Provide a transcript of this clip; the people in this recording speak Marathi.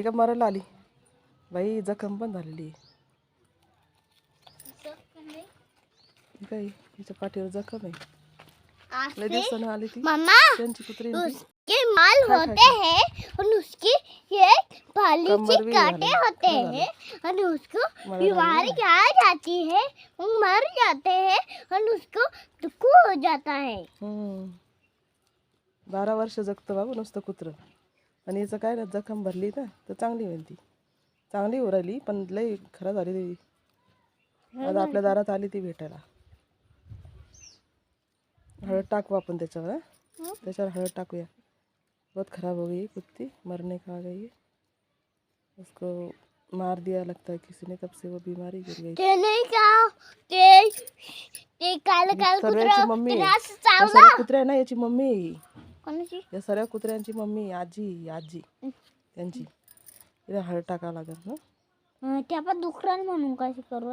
का मरायला आली बाई, जखम पण झालेली आहे. काही तिच्या पाठीवर जखम आहे. लय दिवसानं आली ती. मम्मा त्यांची कुत्री आहे ती. उसके माल होते हैं और उसकी ये भाली कमर से भी कांटे झाली. होते खरं झालं. हैं और उसको मला बीमारी झाली आ जाती है, वो मर जाते हैं और उसको दुख हो जाता है. 12 वर्ष जगतं बाबू नुसतं कुत्रं. आणि याचं काय ना, जखम भरली ना तर चांगली होईल ती. चांगली हो राहिली पण लय खरं झाली ती. आज आपल्या दारात आली ती भेटायला. हळद टाकू आपण त्याच्यावर. त्याच्यावर हळद टाकूया. बहुत खराब हो गई कुत्ती, मरने का आ गई है. उसको मार दिया लगता है किसी ने, तब से वो बीमारी गिर गई. ते नाही का ते काल काल सर्वांची मम्मी आहे. त्रास या चावला. सर्व कुत्र्या ना याची मम्मी आहे ही. कोणाची? या सर्व कुत्र्यांची मम्मी आजी त्यांची. तिला हळद टाकावं लागेल ना. ते आपण दुखरान म्हणून काय करू.